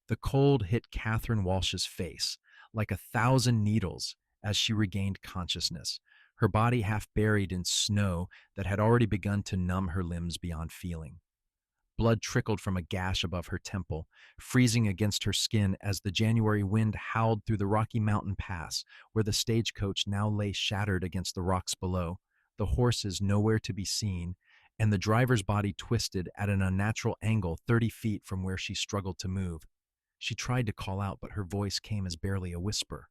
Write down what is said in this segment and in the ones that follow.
The cold hit Katherine Walsh's face like 1,000 needles as she regained consciousness, her body half buried in snow that had already begun to numb her limbs beyond feeling. Blood trickled from a gash above her temple, freezing against her skin as the January wind howled through the Rocky Mountain Pass, where the stagecoach now lay shattered against the rocks below, the horses nowhere to be seen, and the driver's body twisted at an unnatural angle 30 feet from where she struggled to move. She tried to call out, but her voice came as barely a whisper,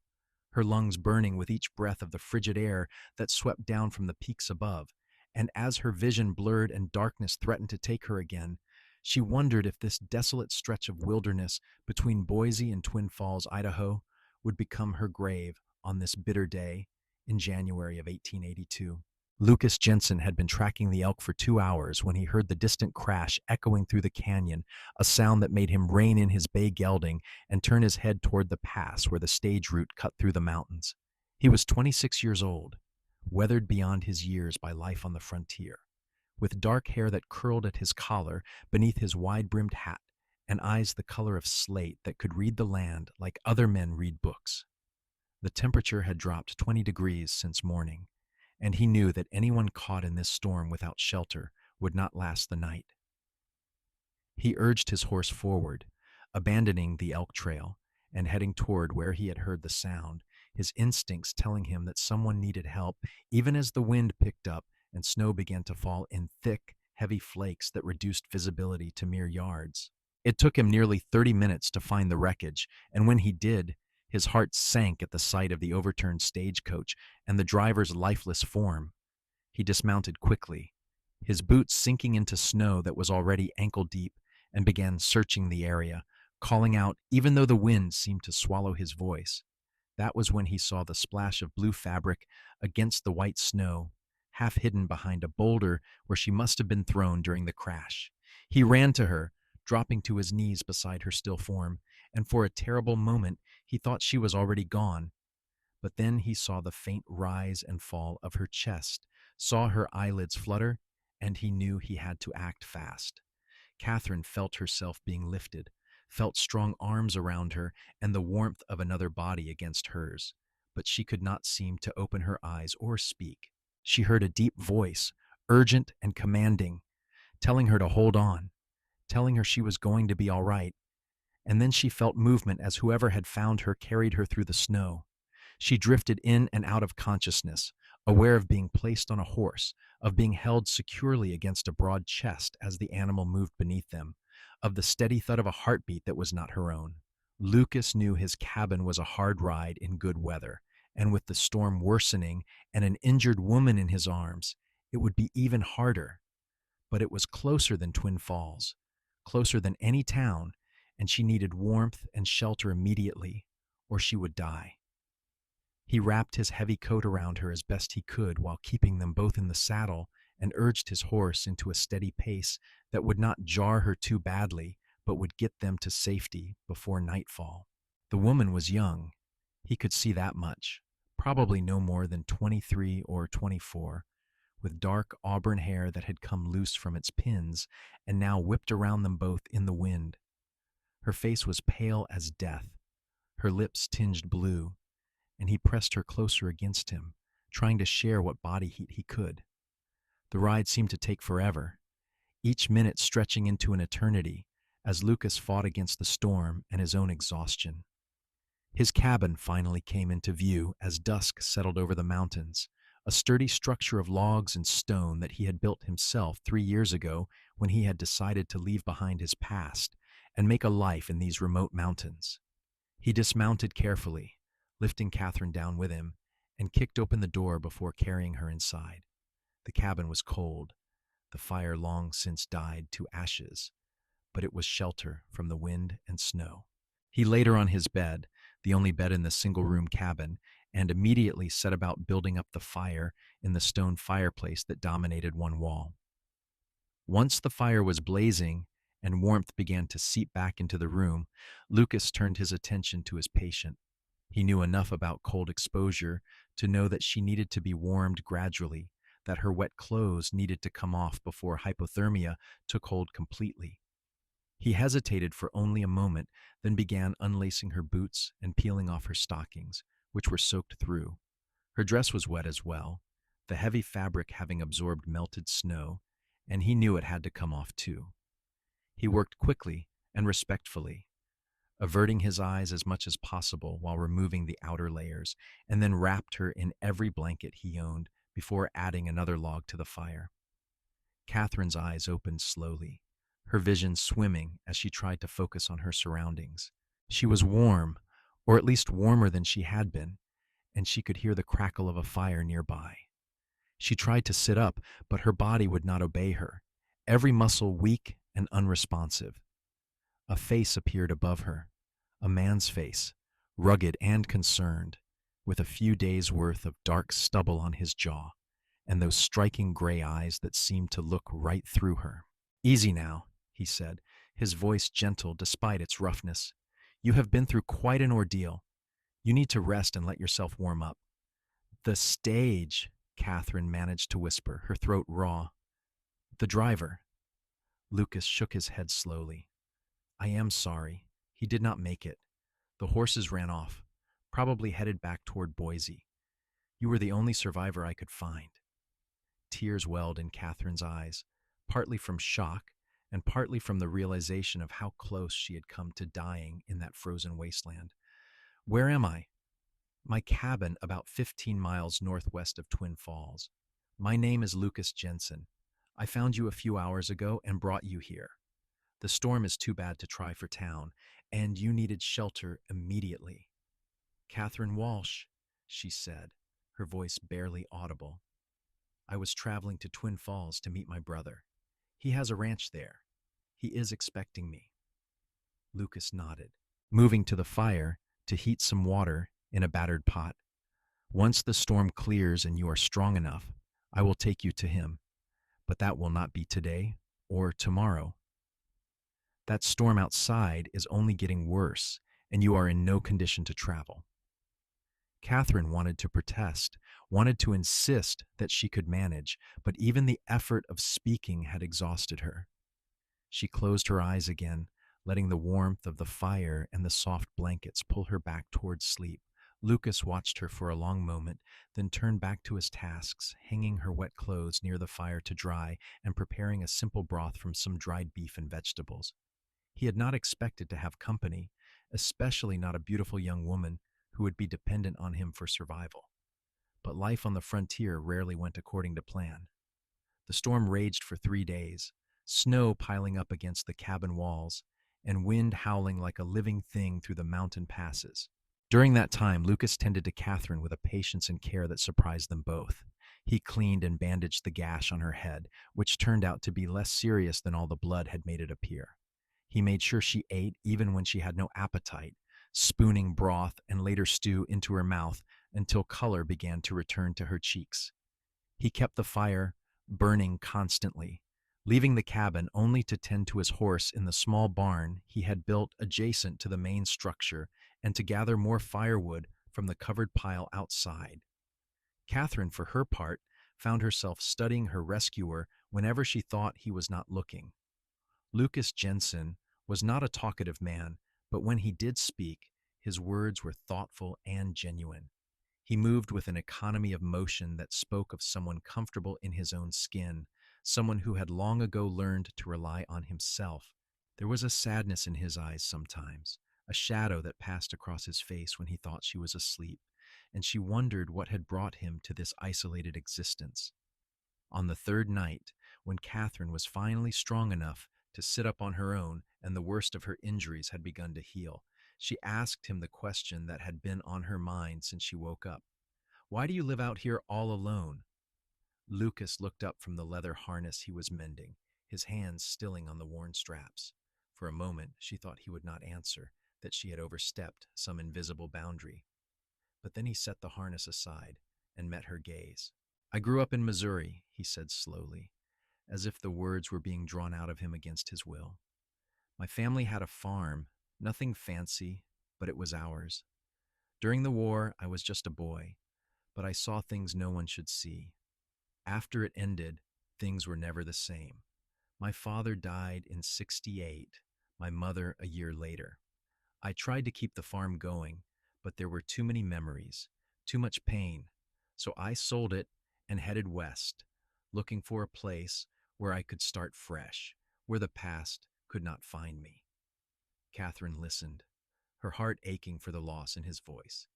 her lungs burning with each breath of the frigid air that swept down from the peaks above. And as her vision blurred and darkness threatened to take her again, she wondered if this desolate stretch of wilderness between Boise and Twin Falls, Idaho, would become her grave on this bitter day in January of 1882. Lucas Jensen had been tracking the elk for 2 hours when he heard the distant crash echoing through the canyon, a sound that made him rein in his bay gelding and turn his head toward the pass where the stage route cut through the mountains. He was 26 years old, weathered beyond his years by life on the frontier, with dark hair that curled at his collar beneath his wide-brimmed hat, and eyes the color of slate that could read the land like other men read books. The temperature had dropped 20 degrees since morning, and he knew that anyone caught in this storm without shelter would not last the night. He urged his horse forward, abandoning the elk trail and heading toward where he had heard the sound, his instincts telling him that someone needed help, even as the wind picked up and snow began to fall in thick, heavy flakes that reduced visibility to mere yards. It took him nearly 30 minutes to find the wreckage, and when he did, his heart sank at the sight of the overturned stagecoach and the driver's lifeless form. He dismounted quickly, his boots sinking into snow that was already ankle-deep, and began searching the area, calling out even though the wind seemed to swallow his voice. That was when he saw the splash of blue fabric against the white snow, half hidden behind a boulder where she must have been thrown during the crash. He ran to her, dropping to his knees beside her still form, and for a terrible moment he thought she was already gone. But then he saw the faint rise and fall of her chest, saw her eyelids flutter, and he knew he had to act fast. Katherine felt herself being lifted, felt strong arms around her and the warmth of another body against hers, but she could not seem to open her eyes or speak. She heard a deep voice, urgent and commanding, telling her to hold on, telling her she was going to be all right. And then she felt movement as whoever had found her carried her through the snow. She drifted in and out of consciousness, aware of being placed on a horse, of being held securely against a broad chest as the animal moved beneath them, of the steady thud of a heartbeat that was not her own. Lucas knew his cabin was a hard ride in good weather, and with the storm worsening and an injured woman in his arms, it would be even harder. But it was closer than Twin Falls, closer than any town, and she needed warmth and shelter immediately, or she would die. He wrapped his heavy coat around her as best he could while keeping them both in the saddle and urged his horse into a steady pace that would not jar her too badly, but would get them to safety before nightfall. The woman was young. He could see that much, probably no more than 23 or 24, with dark auburn hair that had come loose from its pins and now whipped around them both in the wind. Her face was pale as death, her lips tinged blue, and he pressed her closer against him, trying to share what body heat he could. The ride seemed to take forever, each minute stretching into an eternity as Lucas fought against the storm and his own exhaustion. His cabin finally came into view as dusk settled over the mountains, a sturdy structure of logs and stone that he had built himself 3 years ago when he had decided to leave behind his past and make a life in these remote mountains. He dismounted carefully, lifting Katherine down with him, and kicked open the door before carrying her inside. The cabin was cold, the fire long since died to ashes, but it was shelter from the wind and snow. He laid her on his bed, the only bed in the single-room cabin, and immediately set about building up the fire in the stone fireplace that dominated one wall. Once the fire was blazing and warmth began to seep back into the room, Lucas turned his attention to his patient. He knew enough about cold exposure to know that she needed to be warmed gradually, that her wet clothes needed to come off before hypothermia took hold completely. He hesitated for only a moment, then began unlacing her boots and peeling off her stockings, which were soaked through. Her dress was wet as well, the heavy fabric having absorbed melted snow, and he knew it had to come off too. He worked quickly and respectfully, averting his eyes as much as possible while removing the outer layers, and then wrapped her in every blanket he owned before adding another log to the fire. Catherine's eyes opened slowly, her vision swimming as she tried to focus on her surroundings. She was warm, or at least warmer than she had been, and she could hear the crackle of a fire nearby. She tried to sit up, but her body would not obey her, every muscle weak and unresponsive. A face appeared above her, a man's face, rugged and concerned, with a few days' worth of dark stubble on his jaw, and those striking gray eyes that seemed to look right through her. "Easy now," he said, his voice gentle despite its roughness. "You have been through quite an ordeal. You need to rest and let yourself warm up." "The stage," Catherine managed to whisper, her throat raw. "The driver." Lucas shook his head slowly. "I am sorry. He did not make it. The horses ran off, probably headed back toward Boise. You were the only survivor I could find." Tears welled in Catherine's eyes, partly from shock and partly from the realization of how close she had come to dying in that frozen wasteland. "Where am I?" "My cabin about 15 miles northwest of Twin Falls. My name is Lucas Jensen. I found you a few hours ago and brought you here. The storm is too bad to try for town, and you needed shelter immediately." "Katherine Walsh," she said, her voice barely audible. "I was traveling to Twin Falls to meet my brother. He has a ranch there. He is expecting me." Lucas nodded, moving to the fire to heat some water in a battered pot. "Once the storm clears and you are strong enough, I will take you to him. But that will not be today or tomorrow. That storm outside is only getting worse, and you are in no condition to travel." Catherine wanted to protest, wanted to insist that she could manage, but even the effort of speaking had exhausted her. She closed her eyes again, letting the warmth of the fire and the soft blankets pull her back toward sleep. Lucas watched her for a long moment, then turned back to his tasks, hanging her wet clothes near the fire to dry and preparing a simple broth from some dried beef and vegetables. He had not expected to have company, especially not a beautiful young woman who would be dependent on him for survival. But life on the frontier rarely went according to plan. The storm raged for 3 days, snow piling up against the cabin walls, and wind howling like a living thing through the mountain passes. During that time, Lucas tended to Catherine with a patience and care that surprised them both. He cleaned and bandaged the gash on her head, which turned out to be less serious than all the blood had made it appear. He made sure she ate even when she had no appetite, spooning broth and later stew into her mouth until color began to return to her cheeks. He kept the fire burning constantly, leaving the cabin only to tend to his horse in the small barn he had built adjacent to the main structure and to gather more firewood from the covered pile outside. Catherine, for her part, found herself studying her rescuer whenever she thought he was not looking. Lucas Jensen was not a talkative man, but when he did speak, his words were thoughtful and genuine. He moved with an economy of motion that spoke of someone comfortable in his own skin, someone who had long ago learned to rely on himself. There was a sadness in his eyes sometimes, a shadow that passed across his face when he thought she was asleep, and she wondered what had brought him to this isolated existence. On the third night, when Catherine was finally strong enough to sit up on her own and the worst of her injuries had begun to heal, she asked him the question that had been on her mind since she woke up. "Why do you live out here all alone?" Lucas looked up from the leather harness he was mending, his hands stilling on the worn straps. For a moment, she thought he would not answer, that she had overstepped some invisible boundary. But then he set the harness aside and met her gaze. "I grew up in Missouri," he said slowly, as if the words were being drawn out of him against his will. "My family had a farm, nothing fancy, but it was ours. During the war, I was just a boy, but I saw things no one should see. After it ended, things were never the same. My father died in '68, My mother a year later. I tried to keep the farm going, but there were too many memories, too much pain. So I sold it and headed west, looking for a place where I could start fresh, where the past could not find me. Catherine listened, her heart aching for the loss in his voice.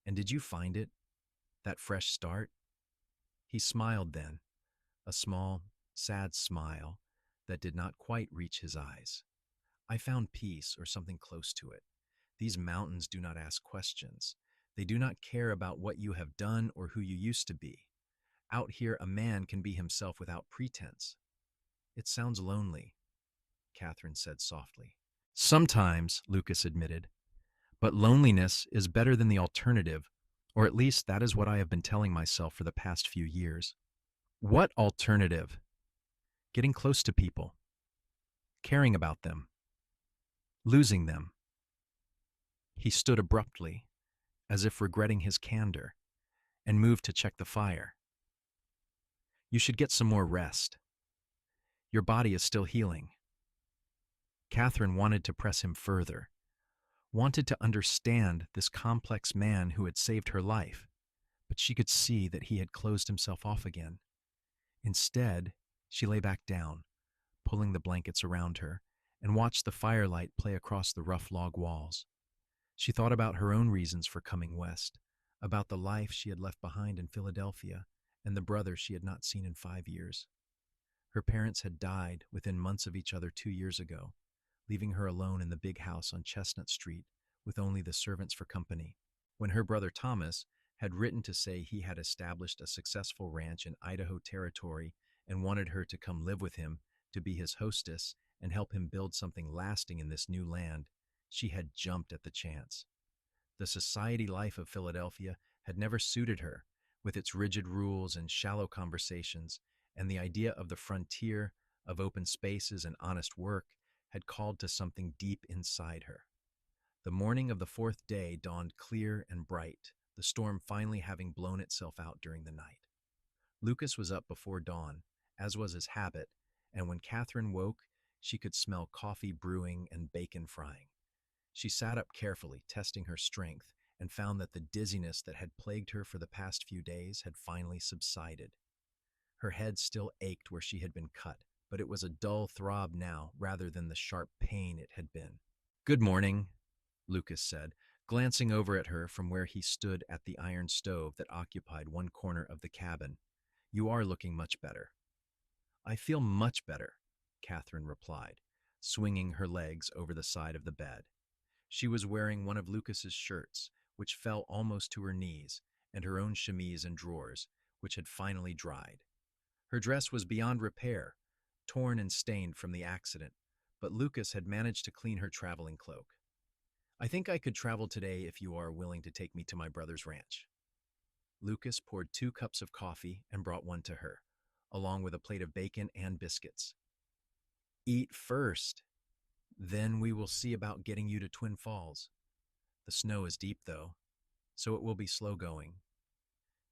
And did you find it? That fresh start? He smiled then, a small, sad smile that did not quite reach his eyes. I found peace, or something close to it. These mountains do not ask questions. They do not care about what you have done or who you used to be. Out here, a man can be himself without pretense. It sounds lonely, Catherine said softly. Sometimes, Lucas admitted, but loneliness is better than the alternative, or at least that is what I have been telling myself for the past few years. What alternative? Getting close to people, caring about them, losing them. He stood abruptly, as if regretting his candor, and moved to check the fire. You should get some more rest. Your body is still healing. Catherine wanted to press him further, wanted to understand this complex man who had saved her life, but she could see that he had closed himself off again. Instead, she lay back down, pulling the blankets around her, and watched the firelight play across the rough log walls. She thought about her own reasons for coming west, about the life she had left behind in Philadelphia and the brother she had not seen in 5 years. Her parents had died within months of each other 2 years ago, leaving her alone in the big house on Chestnut Street with only the servants for company. When her brother Thomas had written to say he had established a successful ranch in Idaho Territory and wanted her to come live with him to be his hostess and help him build something lasting in this new land, she had jumped at the chance. The society life of Philadelphia had never suited her, with its rigid rules and shallow conversations, and the idea of the frontier, of open spaces and honest work, had called to something deep inside her. The morning of the 4th day dawned clear and bright, the storm finally having blown itself out during the night. Lucas was up before dawn, as was his habit, and when Catherine woke, she could smell coffee brewing and bacon frying. She sat up carefully, testing her strength, and found that the dizziness that had plagued her for the past few days had finally subsided. Her head still ached where she had been cut, but it was a dull throb now rather than the sharp pain it had been. "Good morning," Lucas said, glancing over at her from where he stood at the iron stove that occupied one corner of the cabin. "You are looking much better." "I feel much better," Catherine replied, swinging her legs over the side of the bed. She was wearing one of Lucas's shirts, which fell almost to her knees, and her own chemise and drawers, which had finally dried. Her dress was beyond repair, torn and stained from the accident, but Lucas had managed to clean her traveling cloak. "I think I could travel today if you are willing to take me to my brother's ranch." Lucas poured 2 cups of coffee and brought one to her, along with a plate of bacon and biscuits. "Eat first. Then we will see about getting you to Twin Falls. The snow is deep, though, so it will be slow going."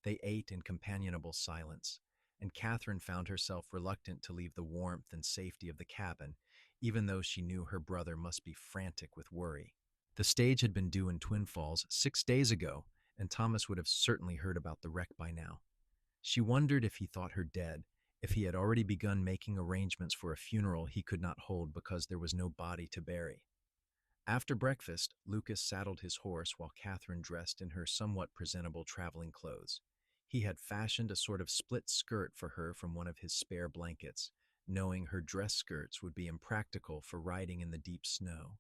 They ate in companionable silence, and Catherine found herself reluctant to leave the warmth and safety of the cabin, even though she knew her brother must be frantic with worry. The stage had been due in Twin Falls 6 days ago, and Thomas would have certainly heard about the wreck by now. She wondered if he thought her dead, if he had already begun making arrangements for a funeral he could not hold because there was no body to bury. After breakfast, Lucas saddled his horse while Catherine dressed in her somewhat presentable traveling clothes. He had fashioned a sort of split skirt for her from one of his spare blankets, knowing her dress skirts would be impractical for riding in the deep snow.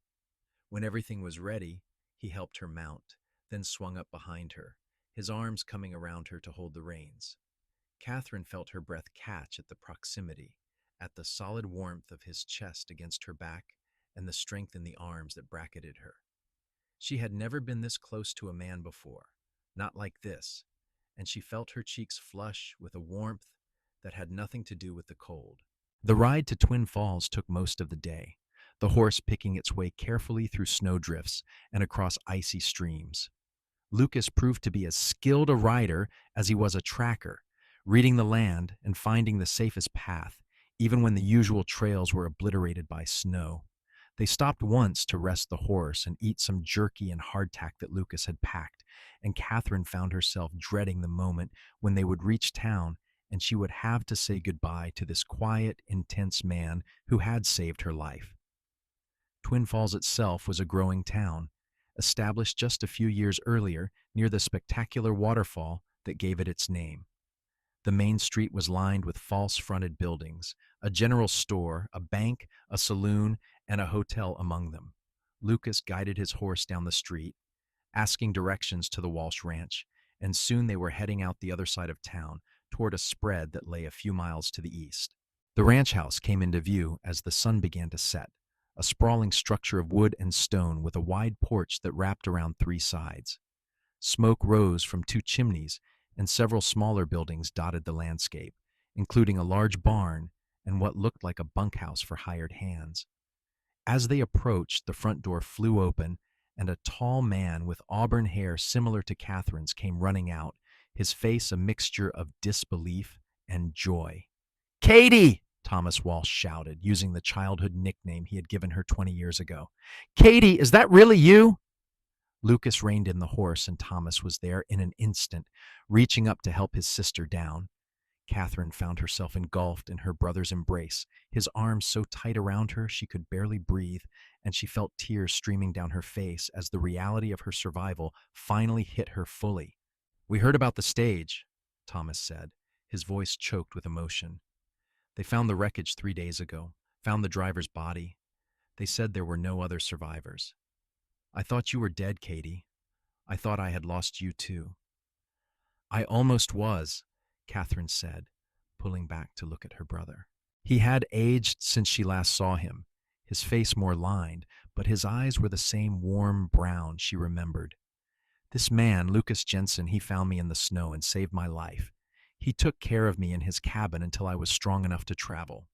When everything was ready, he helped her mount, then swung up behind her, his arms coming around her to hold the reins. Catherine felt her breath catch at the proximity, at the solid warmth of his chest against her back, and the strength in the arms that bracketed her. She had never been this close to a man before, not like this, and she felt her cheeks flush with a warmth that had nothing to do with the cold. The ride to Twin Falls took most of the day, the horse picking its way carefully through snowdrifts and across icy streams. Lucas proved to be as skilled a rider as he was a tracker, reading the land and finding the safest path, even when the usual trails were obliterated by snow. They stopped once to rest the horse and eat some jerky and hardtack that Lucas had packed, and Catherine found herself dreading the moment when they would reach town and she would have to say goodbye to this quiet, intense man who had saved her life. Twin Falls itself was a growing town, established just a few years earlier near the spectacular waterfall that gave it its name. The main street was lined with false-fronted buildings, a general store, a bank, a saloon, and a hotel among them. Lucas guided his horse down the street, asking directions to the Walsh ranch, and soon they were heading out the other side of town toward a spread that lay a few miles to the east. The ranch house came into view as the sun began to set, a sprawling structure of wood and stone with a wide porch that wrapped around three sides. Smoke rose from two chimneys, and several smaller buildings dotted the landscape, including a large barn and what looked like a bunkhouse for hired hands. As they approached, the front door flew open, and a tall man with auburn hair similar to Catherine's came running out, his face a mixture of disbelief and joy. "Katie!" Thomas Walsh shouted, using the childhood nickname he had given her 20 years ago. "Katie, is that really you?" Lucas reined in the horse, and Thomas was there in an instant, reaching up to help his sister down. Catherine found herself engulfed in her brother's embrace, his arms so tight around her she could barely breathe, and she felt tears streaming down her face as the reality of her survival finally hit her fully. "We heard about the stage," Thomas said, his voice choked with emotion. "They found the wreckage 3 days ago, found the driver's body. They said there were no other survivors. I thought you were dead, Katie. I thought I had lost you too." "I almost was," Catherine said, pulling back to look at her brother. He had aged since she last saw him, his face more lined, but his eyes were the same warm brown she remembered. "This man, Lucas Jensen, he found me in the snow and saved my life. He took care of me in his cabin until I was strong enough to travel."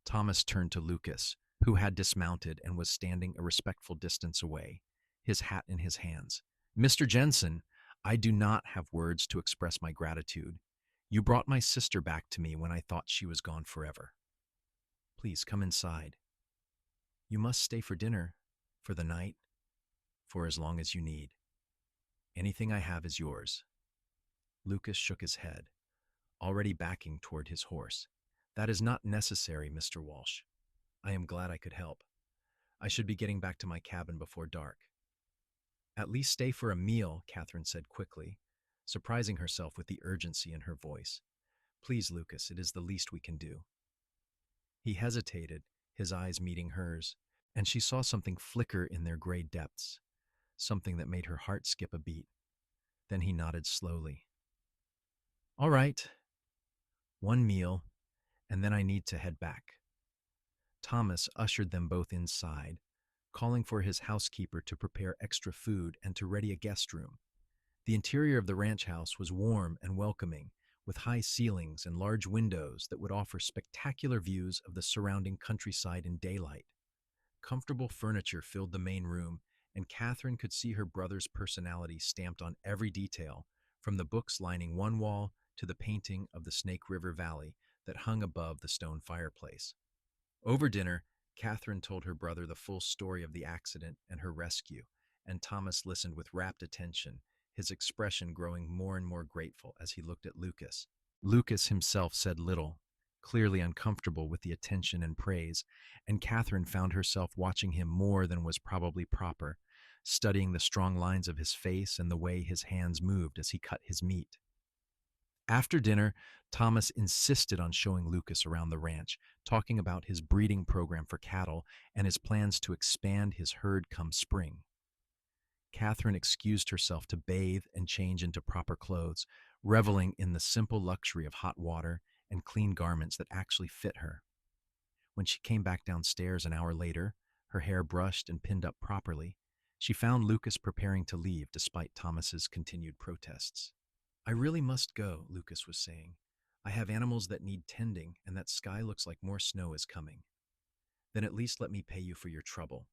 Thomas turned to Lucas, who had dismounted and was standing a respectful distance away, his hat in his hands. "Mr. Jensen, I do not have words to express my gratitude. You brought my sister back to me when I thought she was gone forever. Please come inside. You must stay for dinner, for the night, for as long as you need. Anything I have is yours." Lucas shook his head, already backing toward his horse. "That is not necessary, Mr. Walsh. I am glad I could help. I should be getting back to my cabin before dark." "At least stay for a meal," Catherine said quickly, surprising herself with the urgency in her voice. "Please, Lucas, it is the least we can do." He hesitated, his eyes meeting hers, and she saw something flicker in their gray depths, something that made her heart skip a beat. Then he nodded slowly. "All right. One meal, and then I need to head back." Thomas ushered them both inside, calling for his housekeeper to prepare extra food and to ready a guest room. The interior of the ranch house was warm and welcoming, with high ceilings and large windows that would offer spectacular views of the surrounding countryside in daylight. Comfortable furniture filled the main room, and Catherine could see her brother's personality stamped on every detail, from the books lining one wall to the painting of the Snake River Valley that hung above the stone fireplace. Over dinner, Catherine told her brother the full story of the accident and her rescue, and Thomas listened with rapt attention, his expression growing more and more grateful as he looked at Lucas. Lucas himself said little, clearly uncomfortable with the attention and praise, and Catherine found herself watching him more than was probably proper, studying the strong lines of his face and the way his hands moved as he cut his meat. After dinner, Thomas insisted on showing Lucas around the ranch, talking about his breeding program for cattle and his plans to expand his herd come spring. Catherine excused herself to bathe and change into proper clothes, reveling in the simple luxury of hot water and clean garments that actually fit her. When she came back downstairs an hour later, her hair brushed and pinned up properly, she found Lucas preparing to leave despite Thomas's continued protests. "I really must go," Lucas was saying. "I have animals that need tending, and that sky looks like more snow is coming." "Then at least let me pay you for your trouble,"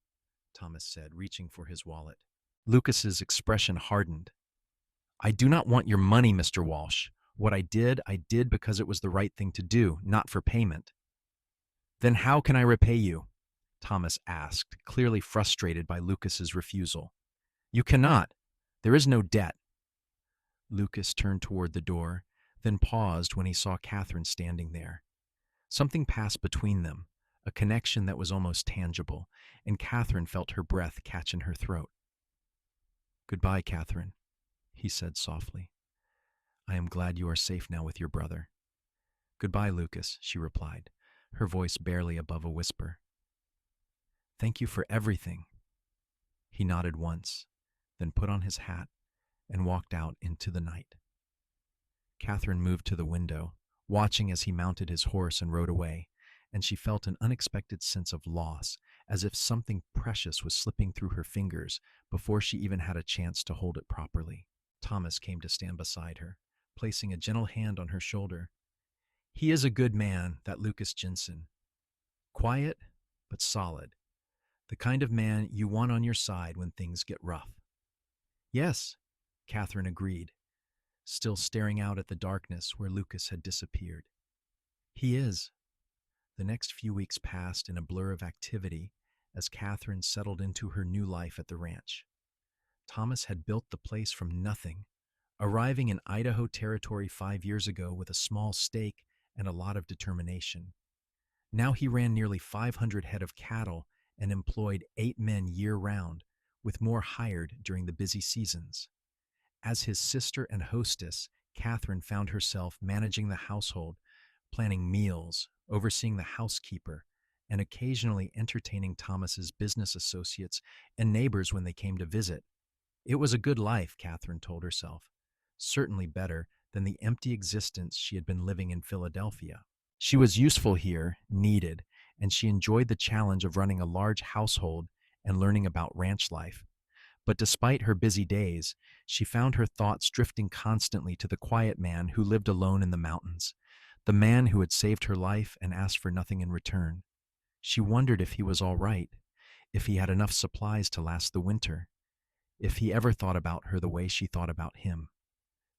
Thomas said, reaching for his wallet. Lucas's expression hardened. "I do not want your money, Mr. Walsh. What I did because it was the right thing to do, not for payment." "Then how can I repay you?" Thomas asked, clearly frustrated by Lucas's refusal. You cannot. There is no debt. Lucas turned toward the door, then paused when he saw Katherine standing there. Something passed between them, a connection that was almost tangible, and Katherine felt her breath catch in her throat. Goodbye, Katherine, he said softly. I am glad you are safe now with your brother. Goodbye, Lucas, she replied, her voice barely above a whisper. Thank you for everything. He nodded once, then put on his hat and walked out into the night. Katherine moved to the window, watching as he mounted his horse and rode away, and she felt an unexpected sense of loss, as if something precious was slipping through her fingers before she even had a chance to hold it properly. Thomas came to stand beside her, placing a gentle hand on her shoulder. He is a good man, that Lucas Jensen. Quiet, but solid. The kind of man you want on your side when things get rough. Yes, Katherine agreed, still staring out at the darkness where Lucas had disappeared. He is. The next few weeks passed in a blur of activity as Katherine settled into her new life at the ranch. Thomas had built the place from nothing, arriving in Idaho Territory 5 years ago with a small stake and a lot of determination. Now he ran nearly 500 head of cattle and employed 8 men year-round, with more hired during the busy seasons. As his sister and hostess, Katherine found herself managing the household, planning meals, overseeing the housekeeper, and occasionally entertaining Thomas's business associates and neighbors when they came to visit. It was a good life, Katherine told herself, certainly better than the empty existence she had been living in Philadelphia. She was useful here, needed, and she enjoyed the challenge of running a large household and learning about ranch life. But despite her busy days, she found her thoughts drifting constantly to the quiet man who lived alone in the mountains, the man who had saved her life and asked for nothing in return. She wondered if he was all right, if he had enough supplies to last the winter, if he ever thought about her the way she thought about him.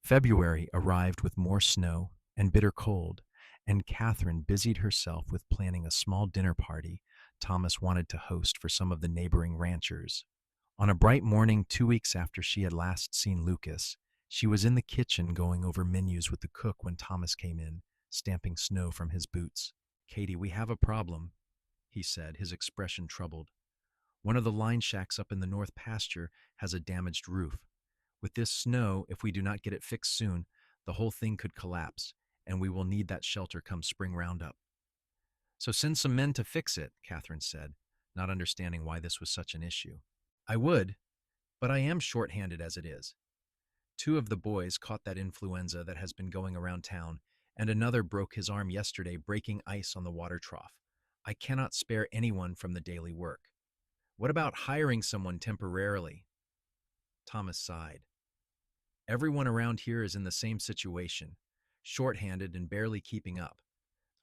February arrived with more snow and bitter cold, and Katherine busied herself with planning a small dinner party Thomas wanted to host for some of the neighboring ranchers. On a bright morning 2 weeks after she had last seen Lucas, she was in the kitchen going over menus with the cook when Thomas came in, stamping snow from his boots. Katie, we have a problem, he said, his expression troubled. One of the line shacks up in the north pasture has a damaged roof. With this snow, if we do not get it fixed soon, the whole thing could collapse, and we will need that shelter come spring roundup. So send some men to fix it, Katherine said, not understanding why this was such an issue. I would, but I am short-handed as it is. 2 of the boys caught that influenza that has been going around town, and another broke his arm yesterday breaking ice on the water trough. I cannot spare anyone from the daily work. What about hiring someone temporarily? Thomas sighed. Everyone around here is in the same situation, short-handed and barely keeping up.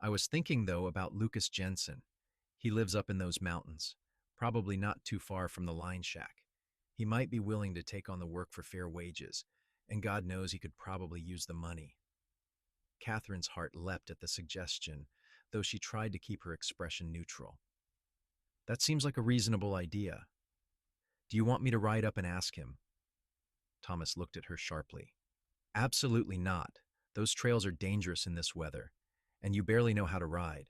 I was thinking, though, about Lucas Jensen. He lives up in those mountains, probably not too far from the line shack. He might be willing to take on the work for fair wages, and God knows he could probably use the money. Katherine's heart leapt at the suggestion, though she tried to keep her expression neutral. That seems like a reasonable idea. Do you want me to ride up and ask him? Thomas looked at her sharply. Absolutely not. Those trails are dangerous in this weather, and you barely know how to ride.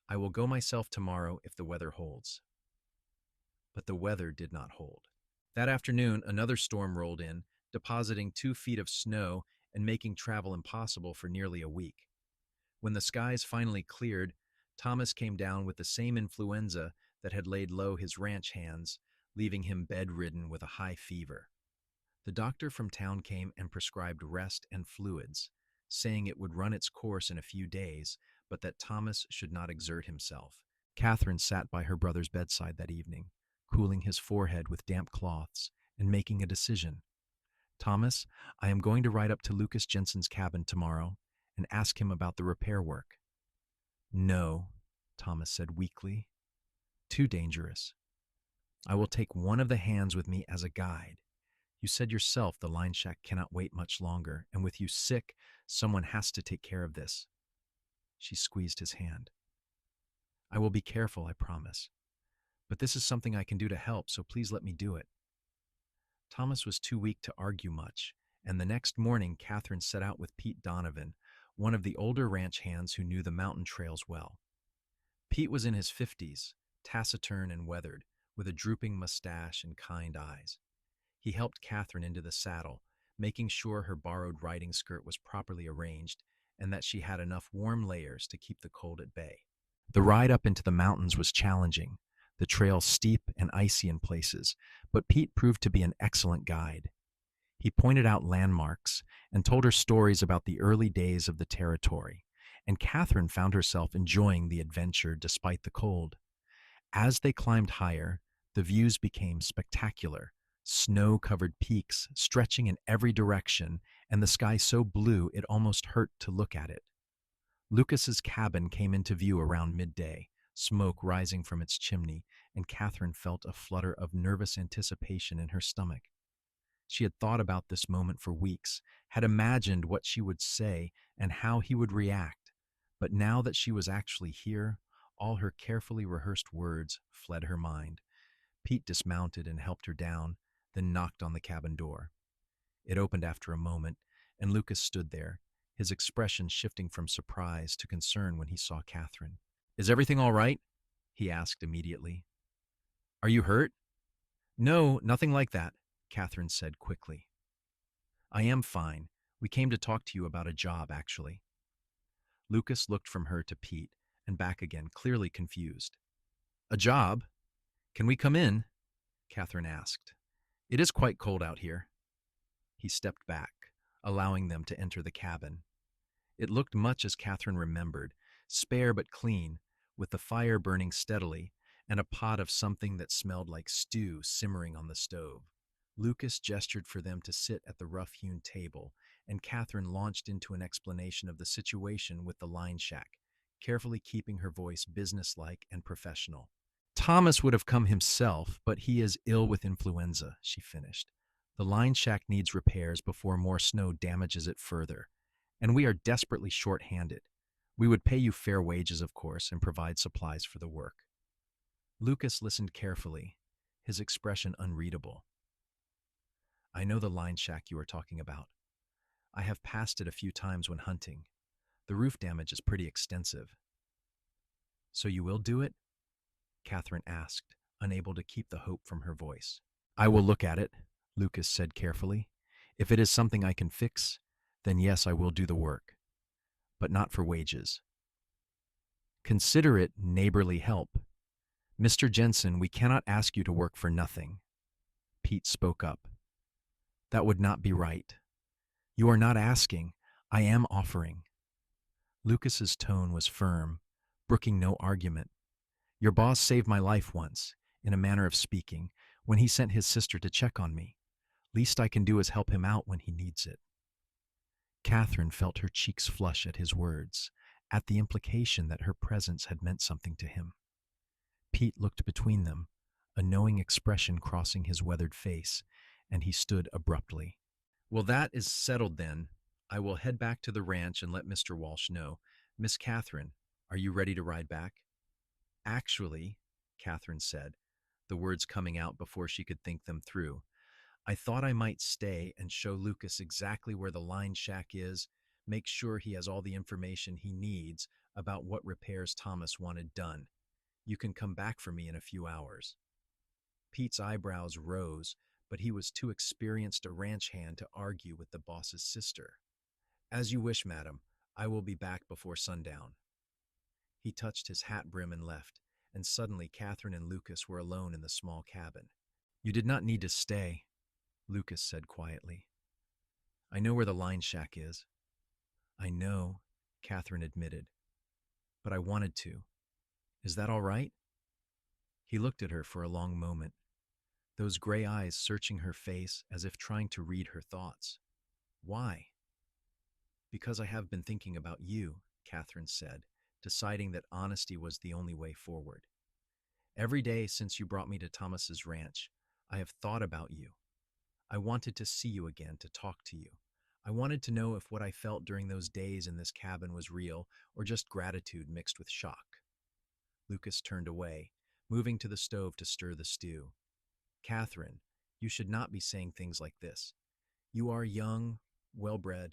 I will go myself tomorrow if the weather holds. But the weather did not hold. That afternoon, another storm rolled in, depositing 2 feet of snow and making travel impossible for nearly a week. When the skies finally cleared, Thomas came down with the same influenza that had laid low his ranch hands, leaving him bedridden with a high fever. The doctor from town came and prescribed rest and fluids, saying it would run its course in a few days, but that Thomas should not exert himself. Katherine sat by her brother's bedside that evening, cooling his forehead with damp cloths and making a decision. Thomas, I am going to ride up to Lucas Jensen's cabin tomorrow and ask him about the repair work. No, Thomas said weakly. Too dangerous. I will take one of the hands with me as a guide. You said yourself the line shack cannot wait much longer, and with you sick, someone has to take care of this. She squeezed his hand. I will be careful, I promise. But this is something I can do to help, so please let me do it. Thomas was too weak to argue much, and the next morning Catherine set out with Pete Donovan, one of the older ranch hands who knew the mountain trails well. Pete was in his 50s, taciturn and weathered, with a drooping mustache and kind eyes. He helped Catherine into the saddle, making sure her borrowed riding skirt was properly arranged and that she had enough warm layers to keep the cold at bay. The ride up into the mountains was challenging, the trail steep and icy in places, but Pete proved to be an excellent guide. He pointed out landmarks and told her stories about the early days of the territory, and Catherine found herself enjoying the adventure despite the cold. As they climbed higher, the views became spectacular. Snow-covered peaks stretching in every direction, and the sky so blue it almost hurt to look at it. Lucas's cabin came into view around midday, smoke rising from its chimney, and Catherine felt a flutter of nervous anticipation in her stomach. She had thought about this moment for weeks, had imagined what she would say and how he would react. But now that she was actually here, all her carefully rehearsed words fled her mind. Pete dismounted and helped her down, then knocked on the cabin door. It opened after a moment, and Lucas stood there, his expression shifting from surprise to concern when he saw Catherine. "Is everything all right?" he asked immediately. "Are you hurt?" "No, nothing like that," Catherine said quickly. "I am fine. We came to talk to you about a job, actually." Lucas looked from her to Pete and back again, clearly confused. "A job? Can we come in?" Catherine asked. "It is quite cold out here." He stepped back, allowing them to enter the cabin. It looked much as Catherine remembered, spare but clean, with the fire burning steadily and a pot of something that smelled like stew simmering on the stove. Lucas gestured for them to sit at the rough-hewn table, and Catherine launched into an explanation of the situation with the line shack, carefully keeping her voice businesslike and professional. "Thomas would have come himself, but he is ill with influenza," she finished. "The line shack needs repairs before more snow damages it further, and we are desperately short-handed. We would pay you fair wages, of course, and provide supplies for the work." Lucas listened carefully, his expression unreadable. "I know the line shack you are talking about. I have passed it a few times when hunting. The roof damage is pretty extensive." "So you will do it?" Catherine asked, unable to keep the hope from her voice. "I will look at it," Lucas said carefully. "If it is something I can fix, then yes, I will do the work. But not for wages. Consider it neighborly help. Mr. Jensen, we cannot ask you to work for nothing." Pete spoke up. "That would not be right. You are not asking. I am offering." Lucas's tone was firm, brooking no argument. "Your boss saved my life once, in a manner of speaking, when he sent his sister to check on me. Least I can do is help him out when he needs it." Catherine felt her cheeks flush at his words, at the implication that her presence had meant something to him. Pete looked between them, a knowing expression crossing his weathered face, and he stood abruptly. "Well, that is settled then. I will head back to the ranch and let Mr. Walsh know. Miss Catherine, are you ready to ride back?" "Actually," Catherine said, the words coming out before she could think them through, "I thought I might stay and show Lucas exactly where the line shack is, make sure he has all the information he needs about what repairs Thomas wanted done. You can come back for me in a few hours." Pete's eyebrows rose, but he was too experienced a ranch hand to argue with the boss's sister. "As you wish, madam. I will be back before sundown." He touched his hat brim and left, and suddenly Catherine and Lucas were alone in the small cabin. "You did not need to stay," Lucas said quietly. "I know where the line shack is." "I know," Catherine admitted, "but I wanted to. Is that all right?" He looked at her for a long moment, those gray eyes searching her face as if trying to read her thoughts. "Why?" "Because I have been thinking about you," Catherine said, deciding that honesty was the only way forward. "Every day since you brought me to Thomas's ranch, I have thought about you. I wanted to see you again, to talk to you. I wanted to know if what I felt during those days in this cabin was real or just gratitude mixed with shock." Lucas turned away, moving to the stove to stir the stew. Catherine, you should not be saying things like this. You are young, well-bred,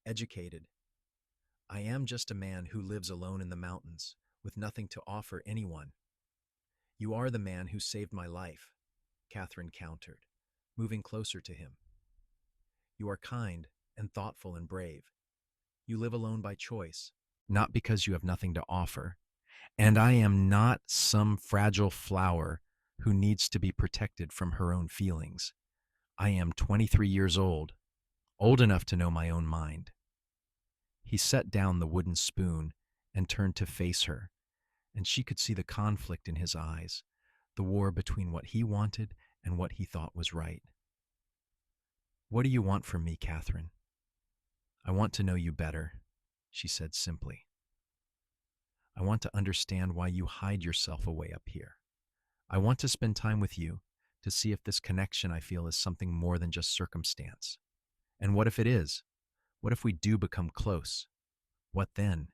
educated. I am just a man who lives alone in the mountains, with nothing to offer anyone. You are the man who saved my life, Catherine countered, moving closer to him. You are kind and thoughtful and brave. You live alone by choice, not because you have nothing to offer. And I am not some fragile flower who needs to be protected from her own feelings. I am 23 years old enough to know my own mind. He set down the wooden spoon and turned to face her, and she could see the conflict in his eyes, the war between what he wanted and what he thought was right. What do you want from me, Catherine? I want to know you better, she said simply. I want to understand why you hide yourself away up here. I want to spend time with you to see if this connection I feel is something more than just circumstance. And what if it is? What if we do become close? What then?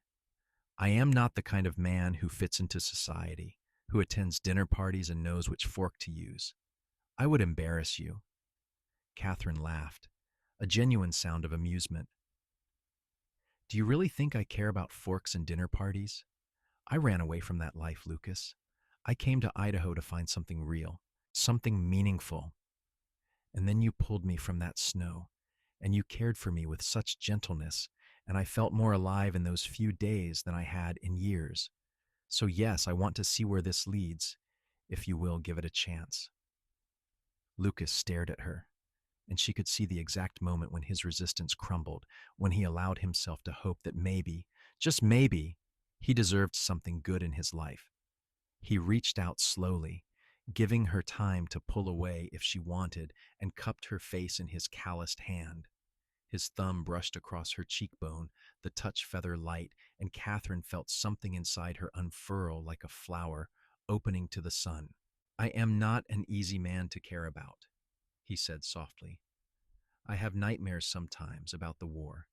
I am not the kind of man who fits into society, who attends dinner parties and knows which fork to use. I would embarrass you. Catherine laughed, a genuine sound of amusement. Do you really think I care about forks and dinner parties? I ran away from that life, Lucas. I came to Idaho to find something real, something meaningful. And then you pulled me from that snow, and you cared for me with such gentleness, and I felt more alive in those few days than I had in years. So yes, I want to see where this leads, if you will give it a chance. Lucas stared at her, and she could see the exact moment when his resistance crumbled, when he allowed himself to hope that maybe, just maybe, he deserved something good in his life. He reached out slowly, giving her time to pull away if she wanted, and cupped her face in his calloused hand. His thumb brushed across her cheekbone, the touch feather light, and Catherine felt something inside her unfurl like a flower, opening to the sun. I am not an easy man to care about, he said softly. I have nightmares sometimes about the war.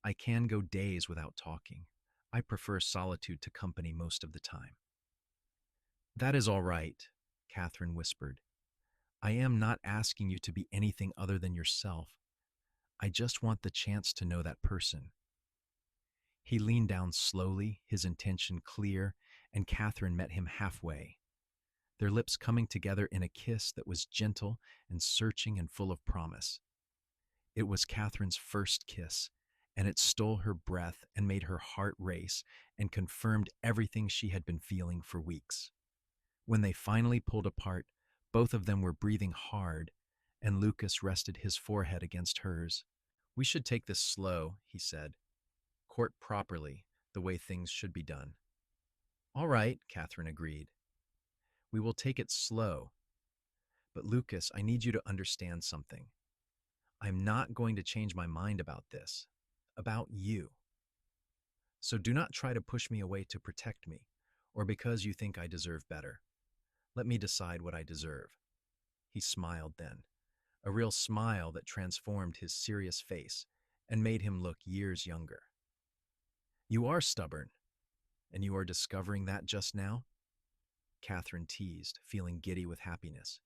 I can go days without talking. I prefer solitude to company most of the time. That is all right, Catherine whispered. I am not asking you to be anything other than yourself. I just want the chance to know that person. He leaned down slowly, his intention clear, and Catherine met him halfway, their lips coming together in a kiss that was gentle and searching and full of promise. It was Catherine's first kiss, and it stole her breath and made her heart race and confirmed everything she had been feeling for weeks. When they finally pulled apart, both of them were breathing hard, and Lucas rested his forehead against hers. We should take this slow, he said. Court properly, the way things should be done. All right, Catherine agreed. We will take it slow. But Lucas, I need you to understand something. I'm not going to change my mind about this, about you. So do not try to push me away to protect me, or because you think I deserve better. Let me decide what I deserve. He smiled then, a real smile that transformed his serious face and made him look years younger. You are stubborn, and you are discovering that just now? Catherine teased, feeling giddy with happiness.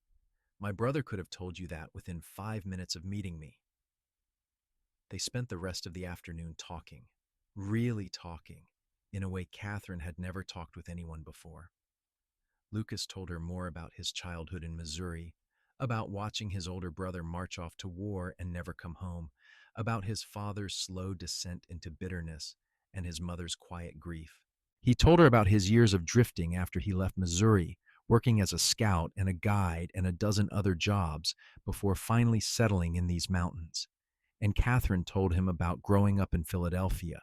My brother could have told you that within 5 minutes of meeting me. They spent the rest of the afternoon talking, really talking, in a way Catherine had never talked with anyone before. Lucas told her more about his childhood in Missouri, about watching his older brother march off to war and never come home, about his father's slow descent into bitterness and his mother's quiet grief. He told her about his years of drifting after he left Missouri, working as a scout and a guide and a dozen other jobs before finally settling in these mountains. And Catherine told him about growing up in Philadelphia,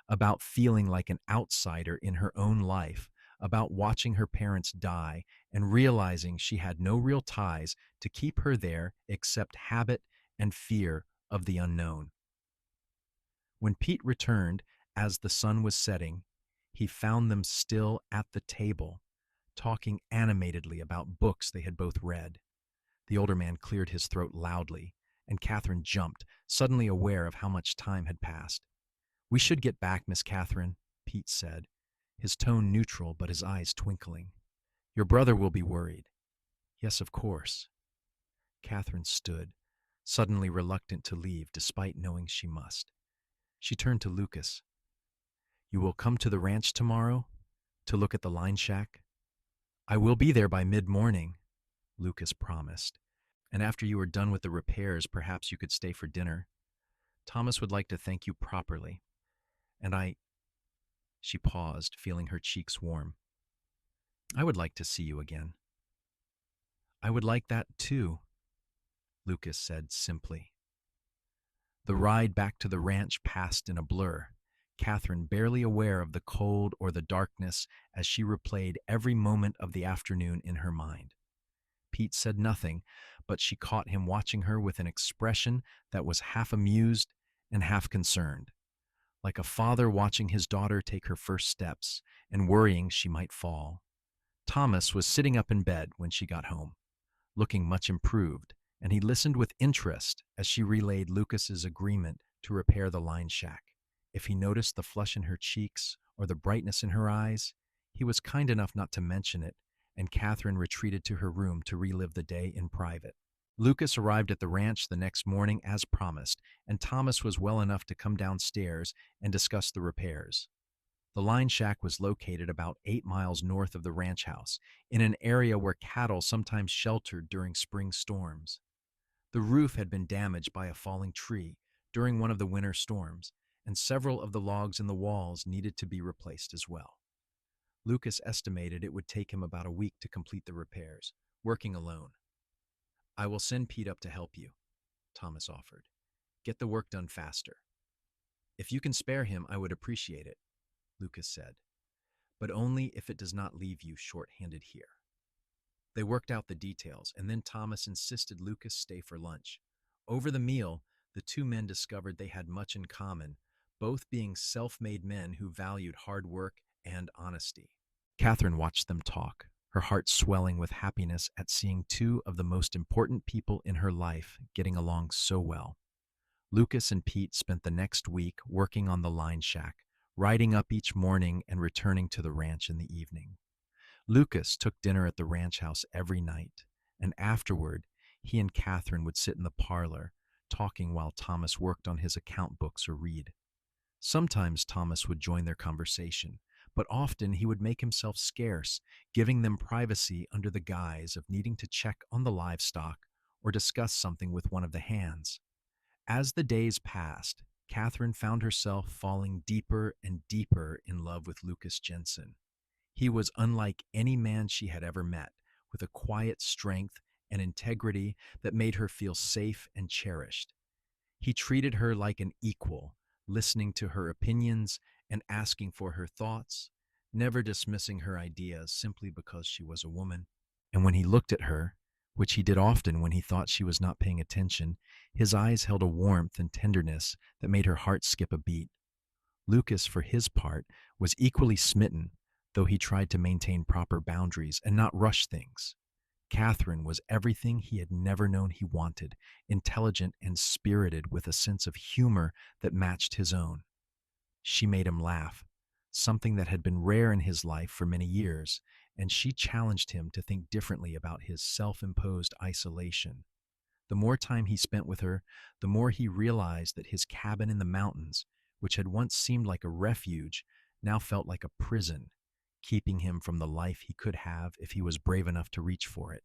about feeling like an outsider in her own life, about watching her parents die and realizing she had no real ties to keep her there except habit and fear of the unknown. When Pete returned, as the sun was setting, he found them still at the table, talking animatedly about books they had both read. The older man cleared his throat loudly, and Catherine jumped, suddenly aware of how much time had passed. We should get back, Miss Catherine, Pete said, his tone neutral but his eyes twinkling. Your brother will be worried. Yes, of course. Katherine stood, suddenly reluctant to leave despite knowing she must. She turned to Lucas. You will come to the ranch tomorrow to look at the line shack? I will be there by mid-morning, Lucas promised. And after you are done with the repairs, perhaps you could stay for dinner. Thomas would like to thank you properly. And I... She paused, feeling her cheeks warm. I would like to see you again. I would like that too, Lucas said simply. The ride back to the ranch passed in a blur, Katherine barely aware of the cold or the darkness as she replayed every moment of the afternoon in her mind. Pete said nothing, but she caught him watching her with an expression that was half amused and half concerned, like a father watching his daughter take her first steps and worrying she might fall. Thomas was sitting up in bed when she got home, looking much improved, and he listened with interest as she relayed Lucas's agreement to repair the line shack. If he noticed the flush in her cheeks or the brightness in her eyes, he was kind enough not to mention it, and Katherine retreated to her room to relive the day in private. Lucas arrived at the ranch the next morning as promised, and Thomas was well enough to come downstairs and discuss the repairs. The line shack was located about 8 miles north of the ranch house, in an area where cattle sometimes sheltered during spring storms. The roof had been damaged by a falling tree during one of the winter storms, and several of the logs in the walls needed to be replaced as well. Lucas estimated it would take him about a week to complete the repairs, working alone. I will send Pete up to help you, Thomas offered. Get the work done faster. If you can spare him, I would appreciate it, Lucas said, but only if it does not leave you short-handed here. They worked out the details, and then Thomas insisted Lucas stay for lunch. Over the meal, the two men discovered they had much in common, both being self-made men who valued hard work and honesty. Katherine watched them talk, her heart swelling with happiness at seeing two of the most important people in her life getting along so well. Lucas and Pete spent the next week working on the line shack, riding up each morning and returning to the ranch in the evening. Lucas took dinner at the ranch house every night, and afterward, he and Katherine would sit in the parlor, talking while Thomas worked on his account books or read. Sometimes Thomas would join their conversation, but often he would make himself scarce, giving them privacy under the guise of needing to check on the livestock or discuss something with one of the hands. As the days passed, Katherine found herself falling deeper and deeper in love with Lucas Jensen. He was unlike any man she had ever met, with a quiet strength and integrity that made her feel safe and cherished. He treated her like an equal, listening to her opinions and asking for her thoughts, never dismissing her ideas simply because she was a woman. And when he looked at her, which he did often when he thought she was not paying attention, his eyes held a warmth and tenderness that made her heart skip a beat. Lucas, for his part, was equally smitten, though he tried to maintain proper boundaries and not rush things. Katherine was everything he had never known he wanted, intelligent and spirited with a sense of humor that matched his own. She made him laugh, something that had been rare in his life for many years, and she challenged him to think differently about his self-imposed isolation. The more time he spent with her, the more he realized that his cabin in the mountains, which had once seemed like a refuge, now felt like a prison, keeping him from the life he could have if he was brave enough to reach for it.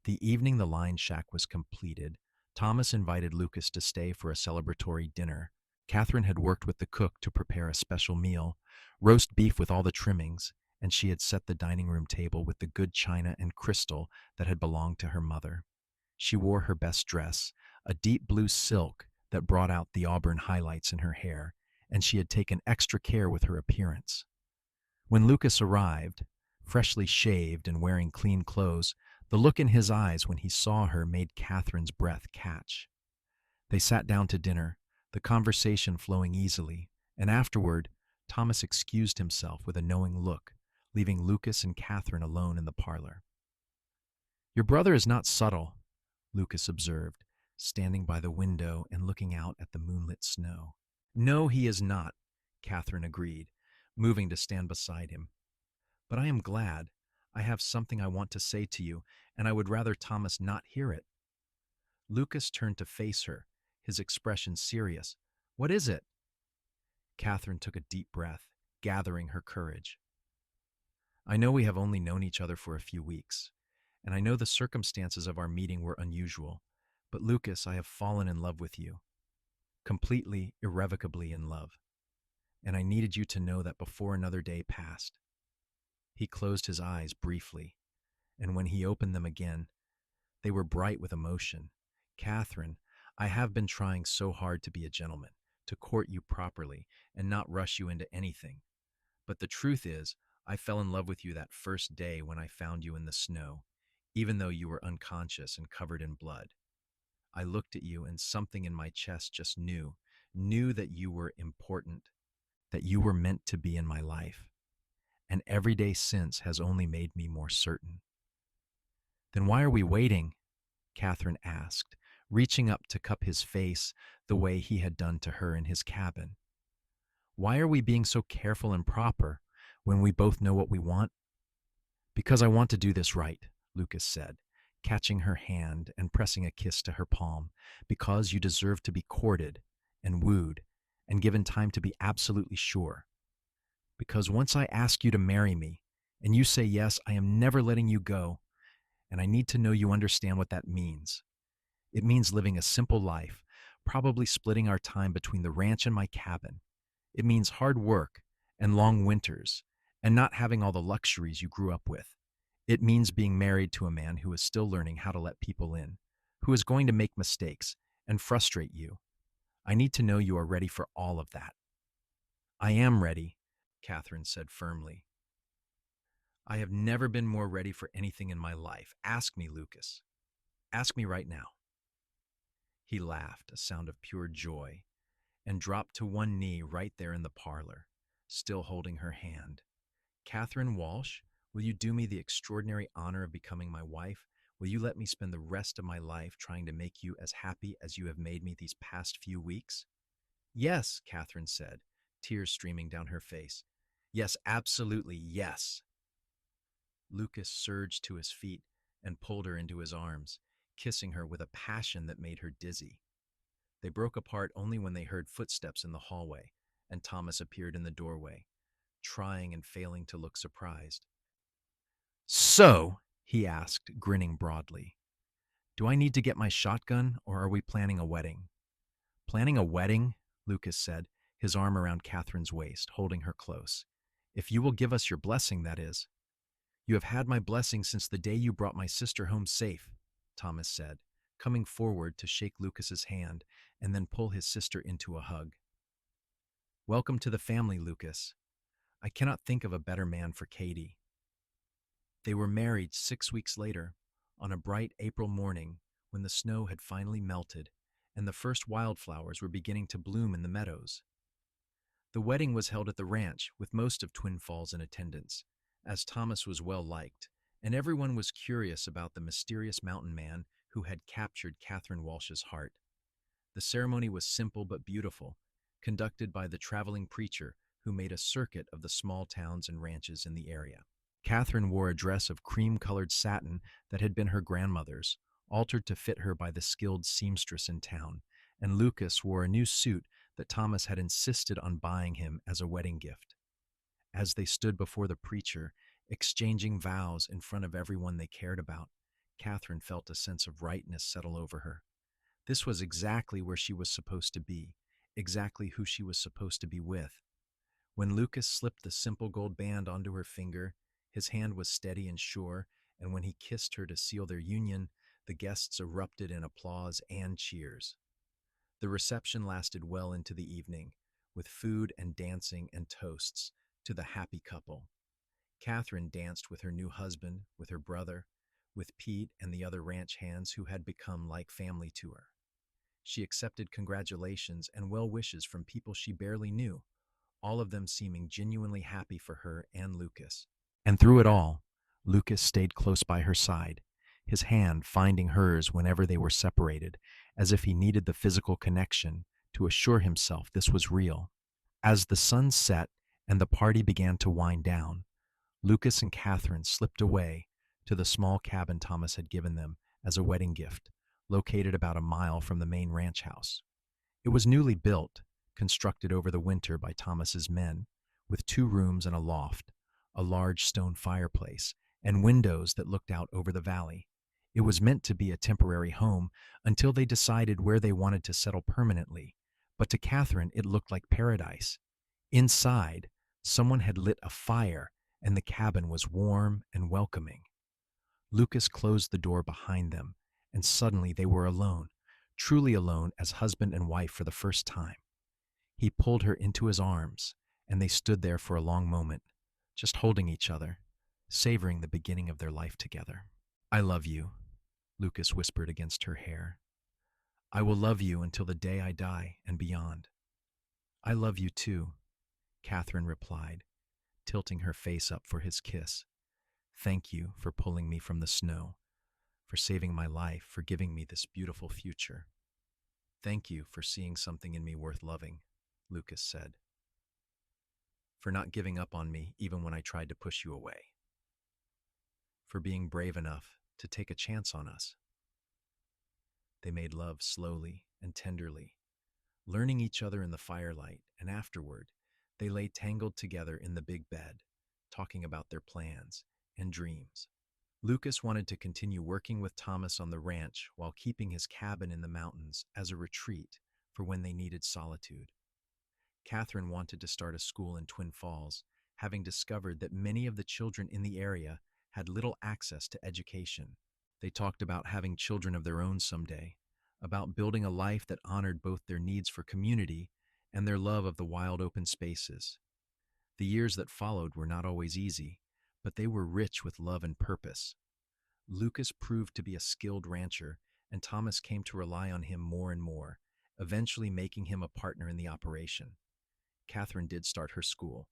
The evening the line shack was completed, Thomas invited Lucas to stay for a celebratory dinner. Katherine had worked with the cook to prepare a special meal, roast beef with all the trimmings, and she had set the dining room table with the good china and crystal that had belonged to her mother. She wore her best dress, a deep blue silk that brought out the auburn highlights in her hair, and she had taken extra care with her appearance. When Lucas arrived, freshly shaved and wearing clean clothes, the look in his eyes when he saw her made Katherine's breath catch. They sat down to dinner, the conversation flowing easily, and afterward, Thomas excused himself with a knowing look, leaving Lucas and Katherine alone in the parlor. Your brother is not subtle, Lucas observed, standing by the window and looking out at the moonlit snow. No, he is not, Katherine agreed, moving to stand beside him. But I am glad. I have something I want to say to you, and I would rather Thomas not hear it." Lucas turned to face her, his expression serious. "What is it?" Katherine took a deep breath, gathering her courage. "I know we have only known each other for a few weeks, and I know the circumstances of our meeting were unusual, but Lucas, I have fallen in love with you, completely, irrevocably in love, and I needed you to know that before another day passed." He closed his eyes briefly, and when he opened them again, they were bright with emotion. "Katherine, I have been trying so hard to be a gentleman, to court you properly, and not rush you into anything. But the truth is, I fell in love with you that first day when I found you in the snow, even though you were unconscious and covered in blood. I looked at you and something in my chest just knew that you were important, that you were meant to be in my life. And every day since has only made me more certain." "Then why are we waiting?" Katherine asked, reaching up to cup his face the way he had done to her in his cabin. "Why are we being so careful and proper when we both know what we want?" "Because I want to do this right," Lucas said, catching her hand and pressing a kiss to her palm. "Because you deserve to be courted and wooed and given time to be absolutely sure. Because once I ask you to marry me and you say yes, I am never letting you go, and I need to know you understand what that means. It means living a simple life, probably splitting our time between the ranch and my cabin. It means hard work and long winters and not having all the luxuries you grew up with. It means being married to a man who is still learning how to let people in, who is going to make mistakes and frustrate you. I need to know you are ready for all of that." "I am ready," Katherine said firmly. "I have never been more ready for anything in my life. Ask me, Lucas. Ask me right now." He laughed, a sound of pure joy, and dropped to one knee right there in the parlor, still holding her hand. "Katherine Walsh, will you do me the extraordinary honor of becoming my wife? Will you let me spend the rest of my life trying to make you as happy as you have made me these past few weeks?" "Yes," Katherine said, tears streaming down her face. "Yes, absolutely, yes." Lucas surged to his feet and pulled her into his arms, kissing her with a passion that made her dizzy. They broke apart only when they heard footsteps in the hallway, and Thomas appeared in the doorway, trying and failing to look surprised. "So," he asked, grinning broadly, "do I need to get my shotgun, or are we planning a wedding?" "Planning a wedding?" Lucas said, his arm around Katherine's waist, holding her close. "If you will give us your blessing, that is." "You have had my blessing since the day you brought my sister home safe," Thomas said, coming forward to shake Lucas's hand and then pull his sister into a hug. "Welcome to the family, Lucas. I cannot think of a better man for Katie." They were married 6 weeks later, on a bright April morning when the snow had finally melted and the first wildflowers were beginning to bloom in the meadows. The wedding was held at the ranch with most of Twin Falls in attendance, as Thomas was well liked, and everyone was curious about the mysterious mountain man who had captured Katherine Walsh's heart. The ceremony was simple but beautiful, conducted by the traveling preacher who made a circuit of the small towns and ranches in the area. Katherine wore a dress of cream-colored satin that had been her grandmother's, altered to fit her by the skilled seamstress in town, and Lucas wore a new suit that Thomas had insisted on buying him as a wedding gift. As they stood before the preacher, exchanging vows in front of everyone they cared about, Katherine felt a sense of rightness settle over her. This was exactly where she was supposed to be, exactly who she was supposed to be with. When Lucas slipped the simple gold band onto her finger, his hand was steady and sure, and when he kissed her to seal their union, the guests erupted in applause and cheers. The reception lasted well into the evening, with food and dancing and toasts to the happy couple. Katherine danced with her new husband, with her brother, with Pete and the other ranch hands who had become like family to her. She accepted congratulations and well wishes from people she barely knew, all of them seeming genuinely happy for her and Lucas. And through it all, Lucas stayed close by her side, his hand finding hers whenever they were separated, as if he needed the physical connection to assure himself this was real. As the sun set and the party began to wind down, Lucas and Katherine slipped away to the small cabin Thomas had given them as a wedding gift, located about a mile from the main ranch house. It was newly built, constructed over the winter by Thomas's men, with 2 rooms and a loft, a large stone fireplace, and windows that looked out over the valley. It was meant to be a temporary home until they decided where they wanted to settle permanently, but to Katherine it looked like paradise. Inside, someone had lit a fire, and the cabin was warm and welcoming. Lucas closed the door behind them, and suddenly they were alone, truly alone as husband and wife for the first time. He pulled her into his arms, and they stood there for a long moment, just holding each other, savoring the beginning of their life together. "I love you," Lucas whispered against her hair. "I will love you until the day I die and beyond." "I love you too," Katherine replied, tilting her face up for his kiss. "Thank you for pulling me from the snow, for saving my life, for giving me this beautiful future." "Thank you for seeing something in me worth loving," Lucas said. "For not giving up on me even when I tried to push you away. For being brave enough to take a chance on us." They made love slowly and tenderly, learning each other in the firelight, and afterward, they lay tangled together in the big bed, talking about their plans and dreams. Lucas wanted to continue working with Thomas on the ranch while keeping his cabin in the mountains as a retreat for when they needed solitude. Katherine wanted to start a school in Twin Falls, having discovered that many of the children in the area had little access to education. They talked about having children of their own someday, about building a life that honored both their needs for community and their love of the wild open spaces. The years that followed were not always easy, but they were rich with love and purpose. Lucas proved to be a skilled rancher, and Thomas came to rely on him more and more, eventually making him a partner in the operation. Katherine did start her school,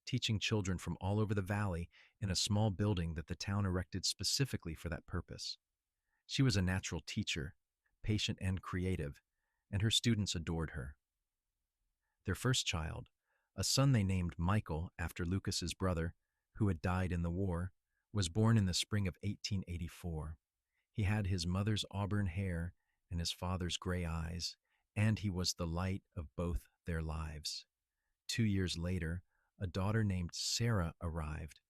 teaching children from all over the valley in a small building that the town erected specifically for that purpose. She was a natural teacher, patient and creative, and her students adored her. Their first child, a son they named Michael after Lucas's brother, who had died in the war, was born in the spring of 1884. He had his mother's auburn hair and his father's gray eyes, and he was the light of both their lives. 2 years later, a daughter named Sarah arrived,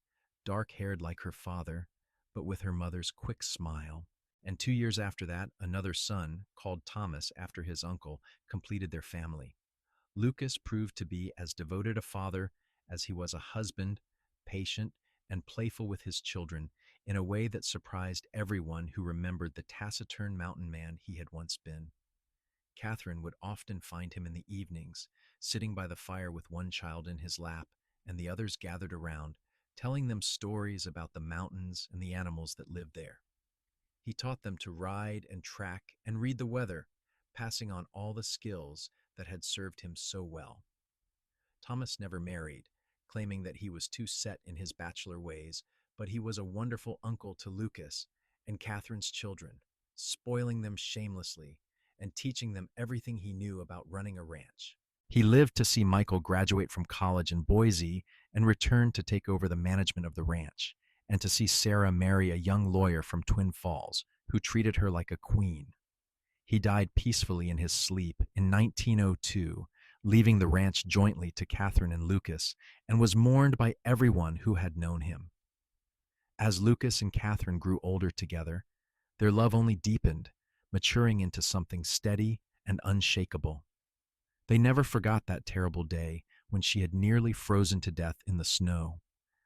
dark-haired like her father, but with her mother's quick smile. And 2 years after that, another son, called Thomas after his uncle, completed their family. Lucas proved to be as devoted a father as he was a husband, patient and playful with his children in a way that surprised everyone who remembered the taciturn mountain man he had once been. Katherine would often find him in the evenings, sitting by the fire with one child in his lap and the others gathered around, telling them stories about the mountains and the animals that lived there. He taught them to ride and track and read the weather, passing on all the skills that had served him so well. Thomas never married, claiming that he was too set in his bachelor ways, but he was a wonderful uncle to Lucas and Katherine's children, spoiling them shamelessly and teaching them everything he knew about running a ranch. He lived to see Michael graduate from college in Boise and return to take over the management of the ranch, and to see Sarah marry a young lawyer from Twin Falls who treated her like a queen. He died peacefully in his sleep in 1902, leaving the ranch jointly to Katherine and Lucas, and was mourned by everyone who had known him. As Lucas and Katherine grew older together, their love only deepened, maturing into something steady and unshakable. They never forgot that terrible day when she had nearly frozen to death in the snow,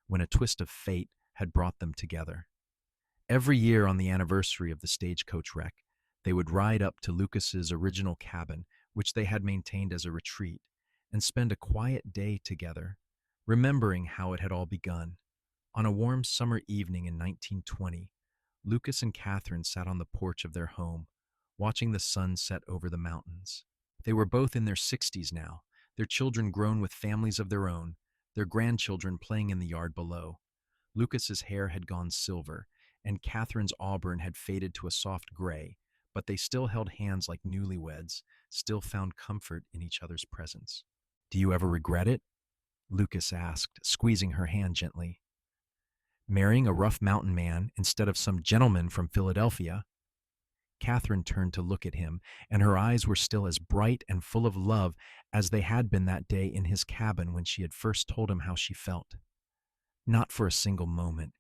when a twist of fate had brought them together. Every year on the anniversary of the Stagecoach wreck, they would ride up to Lucas's original cabin, which they had maintained as a retreat, and spend a quiet day together, remembering how it had all begun. On a warm summer evening in 1920, Lucas and Katherine sat on the porch of their home, watching the sun set over the mountains. They were both in their 60s now, their children grown with families of their own, their grandchildren playing in the yard below. Lucas's hair had gone silver, and Katherine's auburn had faded to a soft gray, but they still held hands like newlyweds, still found comfort in each other's presence. "Do you ever regret it?" Lucas asked, squeezing her hand gently. marrying a rough mountain man instead of some gentleman from Philadelphia. Catherine turned to look at him, and her eyes were still as bright and full of love as they had been that day in his cabin when she had first told him how she felt. Not for a single moment.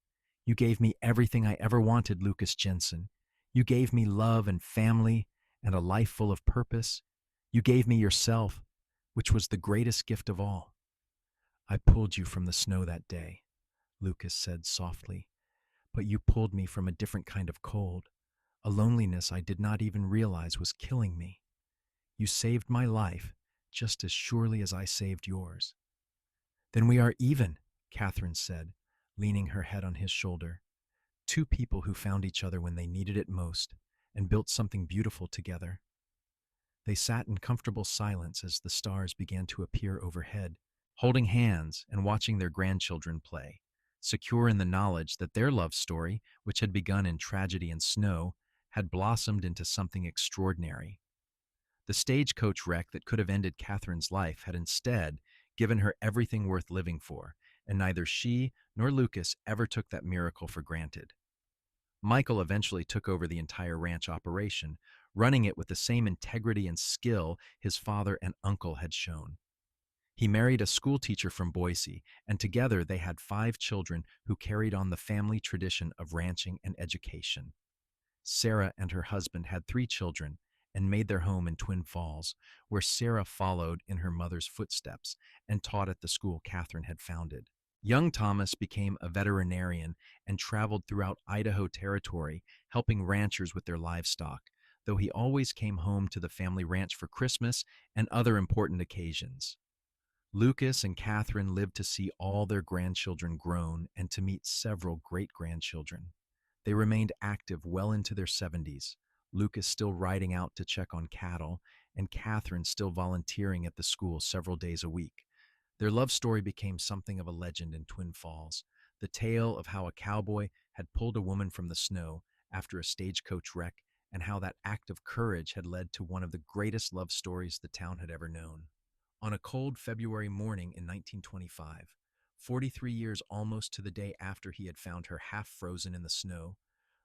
You gave me everything I ever wanted, Lucas Jensen. You gave me love and family and a life full of purpose. You gave me yourself, which was the greatest gift of all. I pulled you from the snow that day, Lucas said softly, but you pulled me from a different kind of cold, a loneliness I did not even realize was killing me. You saved my life just as surely as I saved yours. Then we are even, Catherine said, leaning her head on his shoulder. Two people who found each other when they needed it most and built something beautiful together. They sat in comfortable silence as the stars began to appear overhead, holding hands and watching their grandchildren play, secure in the knowledge that their love story, which had begun in tragedy and snow, had blossomed into something extraordinary. The stagecoach wreck that could have ended Catherine's life had instead given her everything worth living for, and neither she nor Lucas ever took that miracle for granted. Michael eventually took over the entire ranch operation, running it with the same integrity and skill his father and uncle had shown. He married a schoolteacher from Boise, and together they had 5 children who carried on the family tradition of ranching and education. Sarah and her husband had 3 children and made their home in Twin Falls, where Sarah followed in her mother's footsteps and taught at the school Catherine had founded. Young Thomas became a veterinarian and traveled throughout Idaho Territory, helping ranchers with their livestock, though he always came home to the family ranch for Christmas and other important occasions. Lucas and Catherine lived to see all their grandchildren grown and to meet several great-grandchildren. They remained active well into their 70s, Lucas still riding out to check on cattle, and Catherine still volunteering at the school several days a week. Their love story became something of a legend in Twin Falls, the tale of how a cowboy had pulled a woman from the snow after a stagecoach wreck, and how that act of courage had led to one of the greatest love stories the town had ever known. On a cold February morning in 1925, 43 years almost to the day after he had found her half frozen in the snow,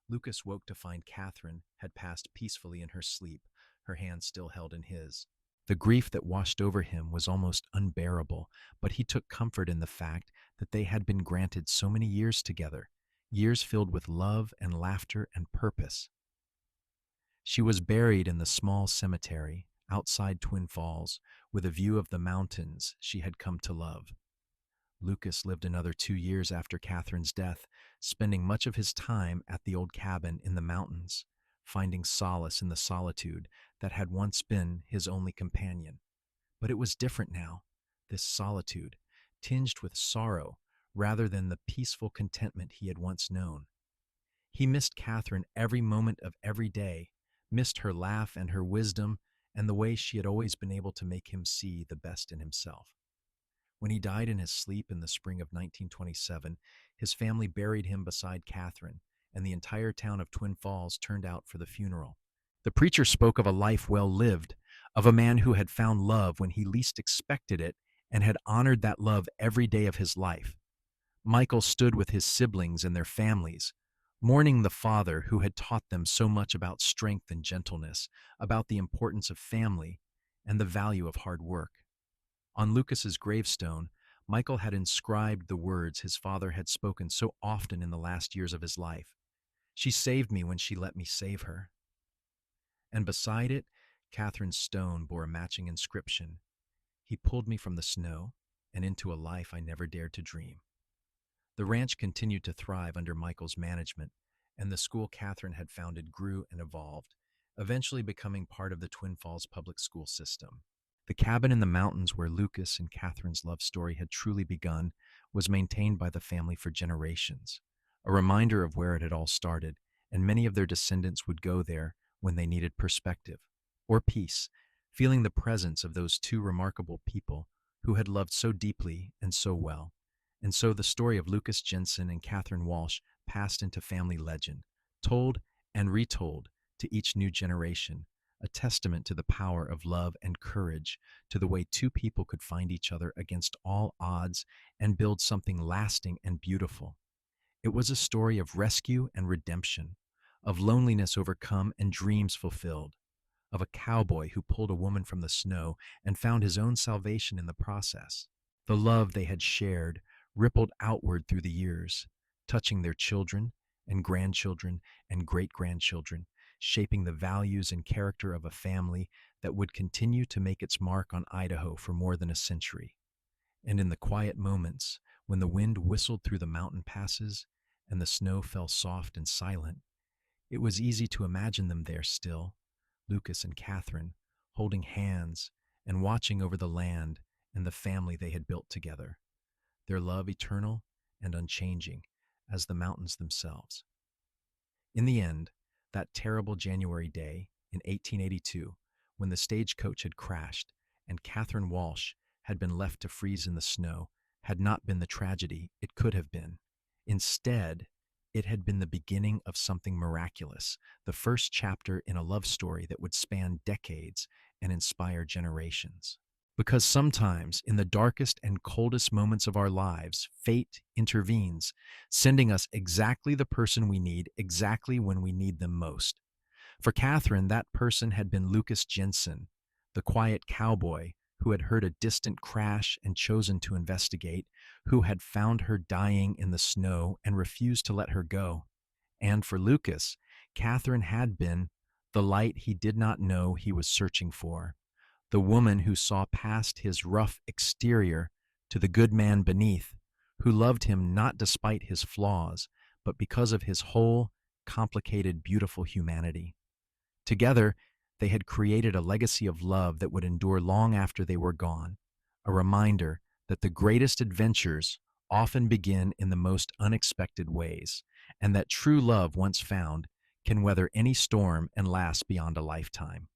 Lucas woke to find Catherine had passed peacefully in her sleep, her hand still held in his. The grief that washed over him was almost unbearable, but he took comfort in the fact that they had been granted so many years together, years filled with love and laughter and purpose. She was buried in the small cemetery outside Twin Falls with a view of the mountains she had come to love. Lucas lived another 2 years after Catherine's death, spending much of his time at the old cabin in the mountains, finding solace in the solitude that had once been his only companion. But it was different now, this solitude, tinged with sorrow rather than the peaceful contentment he had once known. He missed Catherine every moment of every day, missed her laugh and her wisdom and the way she had always been able to make him see the best in himself. When he died in his sleep in the spring of 1927, his family buried him beside Catherine, and the entire town of Twin Falls turned out for the funeral. The preacher spoke of a life well lived, of a man who had found love when he least expected it and had honored that love every day of his life. Michael stood with his siblings and their families, mourning the father who had taught them so much about strength and gentleness, about the importance of family, and the value of hard work. On Lucas's gravestone, Michael had inscribed the words his father had spoken so often in the last years of his life. She saved me when she let me save her. And beside it, Catherine's stone bore a matching inscription. He pulled me from the snow and into a life I never dared to dream. The ranch continued to thrive under Michael's management, and the school Catherine had founded grew and evolved, eventually becoming part of the Twin Falls public school system. The cabin in the mountains where Lucas and Catherine's love story had truly begun was maintained by the family for generations, a reminder of where it had all started, and many of their descendants would go there when they needed perspective or peace, feeling the presence of those two remarkable people who had loved so deeply and so well. And so the story of Lucas Jensen and Katherine Walsh passed into family legend, told and retold to each new generation, a testament to the power of love and courage, to the way two people could find each other against all odds and build something lasting and beautiful. It was a story of rescue and redemption, of loneliness overcome and dreams fulfilled, of a cowboy who pulled a woman from the snow and found his own salvation in the process. The love they had shared rippled outward through the years, touching their children and grandchildren and great grandchildren, shaping the values and character of a family that would continue to make its mark on Idaho for more than a century. And in the quiet moments, when the wind whistled through the mountain passes and the snow fell soft and silent, it was easy to imagine them there still, Lucas and Katherine, holding hands and watching over the land and the family they had built together, their love eternal and unchanging as the mountains themselves. In the end, that terrible January day in 1882, when the stagecoach had crashed and Katherine Walsh had been left to freeze in the snow, had not been the tragedy it could have been. Instead, it had been the beginning of something miraculous, the first chapter in a love story that would span decades and inspire generations. Because sometimes, in the darkest and coldest moments of our lives, fate intervenes, sending us exactly the person we need, exactly when we need them most. For Katherine, that person had been Lucas Jensen, the quiet cowboy who had heard a distant crash and chosen to investigate, who had found her dying in the snow and refused to let her go. And for Lucas, Katherine had been the light he did not know he was searching for, the woman who saw past his rough exterior to the good man beneath, who loved him not despite his flaws, but because of his whole, complicated, beautiful humanity. Together, they had created a legacy of love that would endure long after they were gone, a reminder that the greatest adventures often begin in the most unexpected ways, and that true love, once found, can weather any storm and last beyond a lifetime.